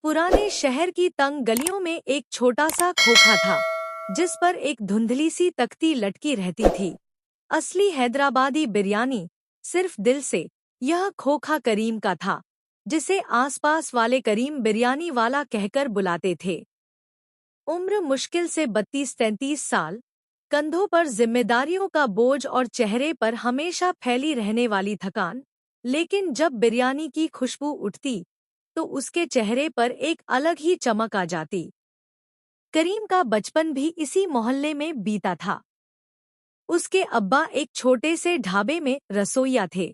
पुराने शहर की तंग गलियों में एक छोटा सा खोखा था, जिस पर एक धुंधली सी तख्ती लटकी रहती थी। असली हैदराबादी बिरयानी, सिर्फ दिल से। यह खोखा करीम का था, जिसे आसपास वाले करीम बिरयानी वाला कहकर बुलाते थे। उम्र मुश्किल से 32-33 साल, कंधों पर जिम्मेदारियों का बोझ और चेहरे पर हमेशा फैली रहने वाली थकान। लेकिन जब बिरयानी की खुशबू उठती, तो उसके चेहरे पर एक अलग ही चमक आ जाती। करीम का बचपन भी इसी मोहल्ले में बीता था। उसके अब्बा एक छोटे से ढाबे में रसोइया थे।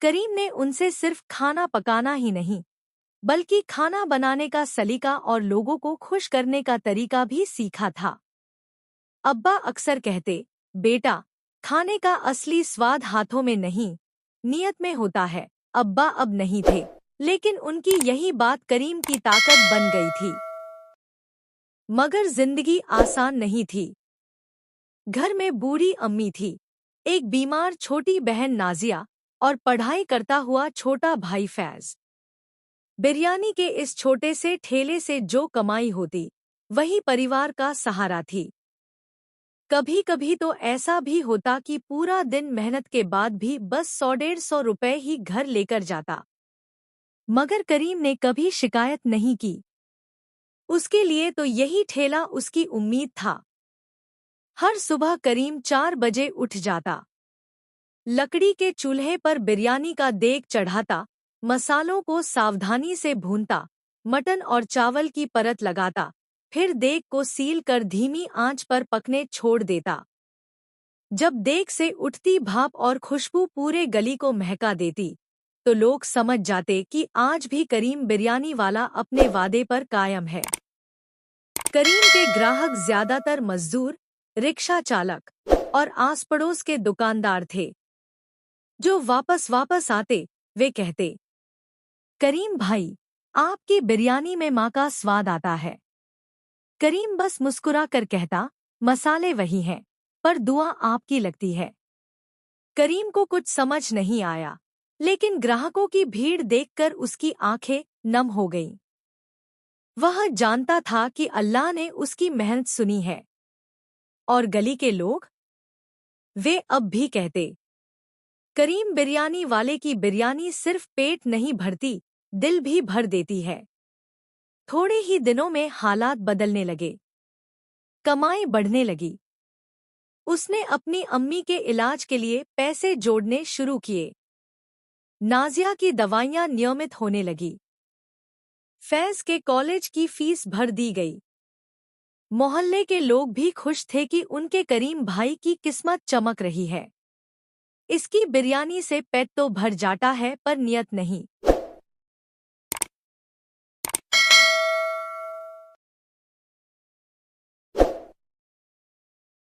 करीम ने उनसे सिर्फ खाना पकाना ही नहीं, बल्कि खाना बनाने का सलीका और लोगों को खुश करने का तरीका भी सीखा था। अब्बा अक्सर कहते, बेटा, खाने का असली स्वाद हाथों में नहीं, नियत में होता है। अब्बा अब नहीं थे, लेकिन उनकी यही बात करीम की ताकत बन गई थी। मगर जिंदगी आसान नहीं थी। घर में बूढ़ी अम्मी थी, एक बीमार छोटी बहन नाजिया और पढ़ाई करता हुआ छोटा भाई फैज। बिरयानी के इस छोटे से ठेले से जो कमाई होती, वही परिवार का सहारा थी। कभी कभी तो ऐसा भी होता कि पूरा दिन मेहनत के बाद भी बस 100-150 रुपए ही घर लेकर जाता। मगर करीम ने कभी शिकायत नहीं की। उसके लिए तो यही ठेला उसकी उम्मीद था। हर सुबह करीम 4 बजे उठ जाता, लकड़ी के चूल्हे पर बिरयानी का देग चढ़ाता, मसालों को सावधानी से भूनता, मटन और चावल की परत लगाता, फिर देग को सील कर धीमी आंच पर पकने छोड़ देता। जब देग से उठती भाप और खुशबू पूरे गली को महका देती, तो लोग समझ जाते कि आज भी करीम बिरयानी वाला अपने वादे पर कायम है। करीम के ग्राहक ज्यादातर मजदूर, रिक्शा चालक और आस पड़ोस के दुकानदार थे। जो वापस आते, वे कहते, करीम भाई, आपकी बिरयानी में माँ का स्वाद आता है। करीम बस मुस्कुरा कर कहता, मसाले वही हैं, पर दुआ आपकी लगती है। करीम को कुछ समझ नहीं आया, लेकिन ग्राहकों की भीड़ देखकर उसकी आंखें नम हो गईं। वह जानता था कि अल्लाह ने उसकी मेहनत सुनी है। और गली के लोग, वे अब भी कहते, करीम बिरयानी वाले की बिरयानी सिर्फ पेट नहीं भरती, दिल भी भर देती है। थोड़े ही दिनों में हालात बदलने लगे। कमाई बढ़ने लगी। उसने अपनी अम्मी के इलाज के लिए पैसे जोड़ने शुरू किए। नाजिया की दवाइयां नियमित होने लगी। फैज के कॉलेज की फीस भर दी गई। मोहल्ले के लोग भी खुश थे कि उनके करीम भाई की किस्मत चमक रही है। इसकी बिरयानी से पेट तो भर जाता है, पर नियत नहीं।